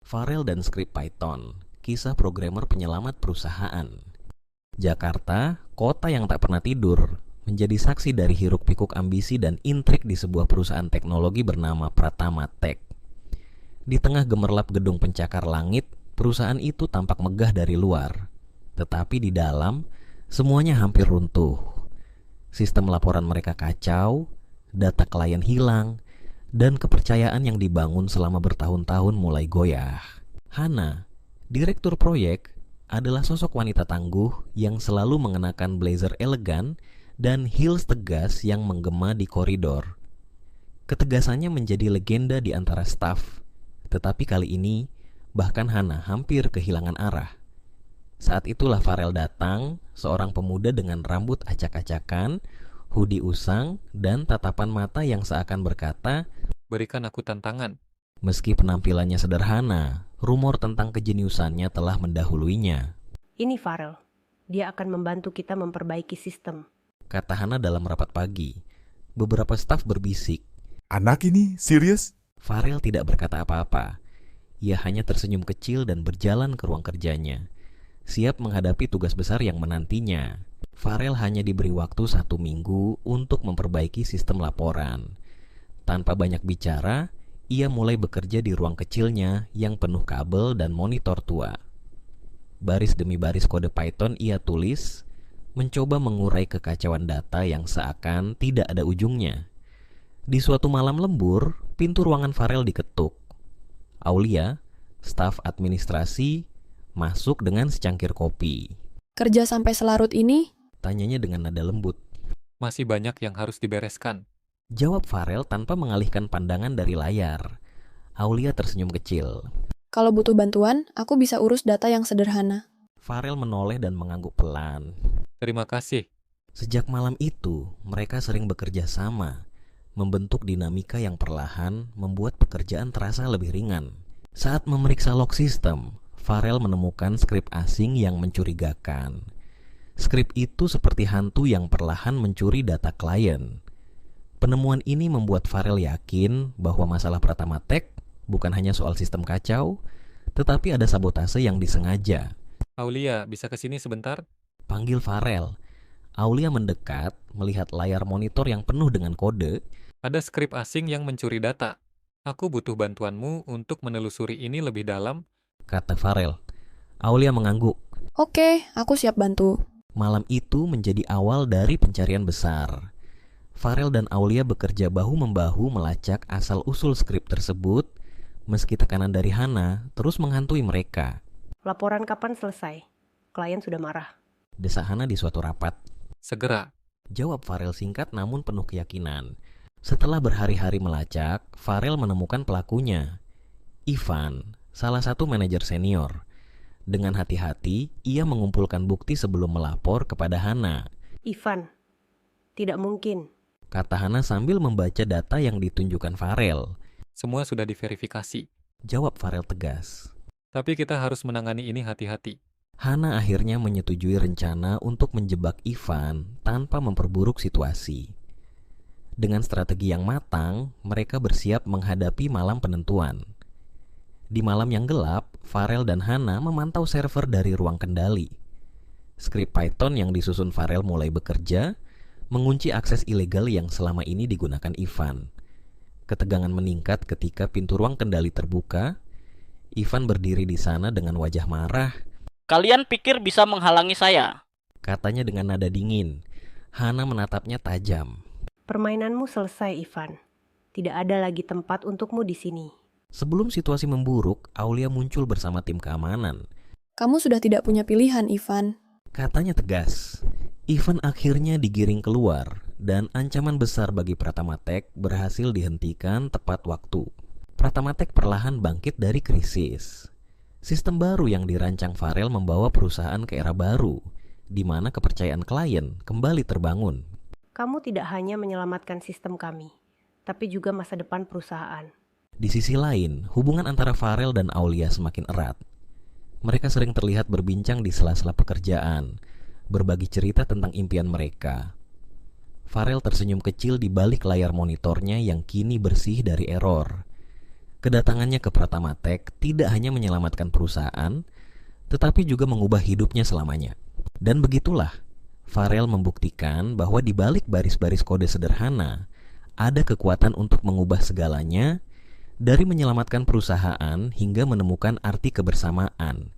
Farel dan skrip Python, kisah programmer penyelamat perusahaan. Jakarta, kota yang tak pernah tidur, menjadi saksi dari hiruk-pikuk ambisi dan intrik di sebuah perusahaan teknologi bernama Pratama Tech. Di tengah gemerlap gedung pencakar langit, perusahaan itu tampak megah dari luar. Tetapi di dalam, semuanya hampir runtuh. Sistem laporan mereka kacau, data klien hilang, dan kepercayaan yang dibangun selama bertahun-tahun mulai goyah. Hana, direktur proyek, adalah sosok wanita tangguh yang selalu mengenakan blazer elegan dan heels tegas yang menggema di koridor. Ketegasannya menjadi legenda di antara staf, tetapi kali ini bahkan Hana hampir kehilangan arah. Saat itulah Farel datang, seorang pemuda dengan rambut acak-acakan, hoodie usang, dan tatapan mata yang seakan berkata, "Berikan aku tantangan." Meski penampilannya sederhana, rumor tentang kejeniusannya telah mendahuluinya. Ini Farel, dia akan membantu kita memperbaiki sistem, kata Hana dalam rapat pagi. Beberapa staf berbisik. Anak ini serius? Farel tidak berkata apa-apa. Ia hanya tersenyum kecil dan berjalan ke ruang kerjanya, siap menghadapi tugas besar yang menantinya. Farel hanya diberi waktu 1 minggu untuk memperbaiki sistem laporan. Tanpa banyak bicara, ia mulai bekerja di ruang kecilnya yang penuh kabel dan monitor tua. Baris demi baris kode Python ia tulis, mencoba mengurai kekacauan data yang seakan tidak ada ujungnya. Di suatu malam lembur, pintu ruangan Farel diketuk. Aulia, staf administrasi, masuk dengan secangkir kopi. Kerja sampai selarut ini? Tanyanya dengan nada lembut. Masih banyak yang harus dibereskan. Jawab Farel tanpa mengalihkan pandangan dari layar. Aulia tersenyum kecil. Kalau butuh bantuan, aku bisa urus data yang sederhana. Farel menoleh dan mengangguk pelan. Terima kasih. Sejak malam itu, mereka sering bekerja sama, membentuk dinamika yang perlahan membuat pekerjaan terasa lebih ringan. Saat memeriksa log sistem, Farel menemukan skrip asing yang mencurigakan. Skrip itu seperti hantu yang perlahan mencuri data klien. Penemuan ini membuat Farel yakin bahwa masalah Pratama Tech bukan hanya soal sistem kacau, tetapi ada sabotase yang disengaja. Aulia, bisa ke sini sebentar? Panggil Farel. Aulia mendekat, melihat layar monitor yang penuh dengan kode. Ada skrip asing yang mencuri data. Aku butuh bantuanmu untuk menelusuri ini lebih dalam, kata Farel. Aulia mengangguk. Oke, aku siap bantu. Malam itu menjadi awal dari pencarian besar. Farel dan Aulia bekerja bahu-membahu melacak asal-usul skrip tersebut, meski tekanan dari Hana terus menghantui mereka. Laporan kapan selesai? Klien sudah marah, desak Hana di suatu rapat. segera. Jawab Farel singkat namun penuh keyakinan. Setelah berhari-hari melacak, Farel menemukan pelakunya. Ivan, salah satu manajer senior. Dengan hati-hati, ia mengumpulkan bukti sebelum melapor kepada Hana. Ivan, tidak mungkin. Kata Hana sambil membaca data yang ditunjukkan Farel. Semua sudah diverifikasi. Jawab Farel tegas. Tapi kita harus menangani ini hati-hati. Hana akhirnya menyetujui rencana untuk menjebak Ivan tanpa memperburuk situasi. Dengan strategi yang matang, mereka bersiap menghadapi malam penentuan. Di malam yang gelap, Farel dan Hana memantau server dari ruang kendali. Skrip Python yang disusun Farel mulai bekerja, mengunci akses ilegal yang selama ini digunakan Ivan. Ketegangan meningkat ketika pintu ruang kendali terbuka. Ivan berdiri di sana dengan wajah marah. Kalian pikir bisa menghalangi saya? Katanya dengan nada dingin. Hana menatapnya tajam. Permainanmu selesai, Ivan. Tidak ada lagi tempat untukmu di sini. Sebelum situasi memburuk, Aulia muncul bersama tim keamanan. Kamu sudah tidak punya pilihan, Ivan. Katanya tegas. Ivan akhirnya digiring keluar dan ancaman besar bagi Pratama Tech berhasil dihentikan tepat waktu. Pratama Tech perlahan bangkit dari krisis. Sistem baru yang dirancang Farel membawa perusahaan ke era baru, di mana kepercayaan klien kembali terbangun. Kamu tidak hanya menyelamatkan sistem kami, tapi juga masa depan perusahaan. Di sisi lain, hubungan antara Farel dan Aulia semakin erat. Mereka sering terlihat berbincang di sela-sela pekerjaan, berbagi cerita tentang impian mereka. Farel tersenyum kecil di balik layar monitornya yang kini bersih dari error. Kedatangannya ke Pratama Tech tidak hanya menyelamatkan perusahaan, tetapi juga mengubah hidupnya selamanya. Dan begitulah, Farel membuktikan bahwa di balik baris-baris kode sederhana, ada kekuatan untuk mengubah segalanya, dari menyelamatkan perusahaan hingga menemukan arti kebersamaan.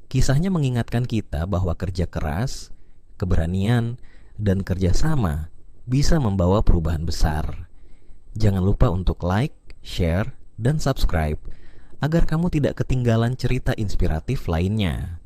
Kisahnya mengingatkan kita bahwa kerja keras, keberanian, dan kerjasama bisa membawa perubahan besar. Jangan lupa untuk like, share, dan subscribe agar kamu tidak ketinggalan cerita inspiratif lainnya.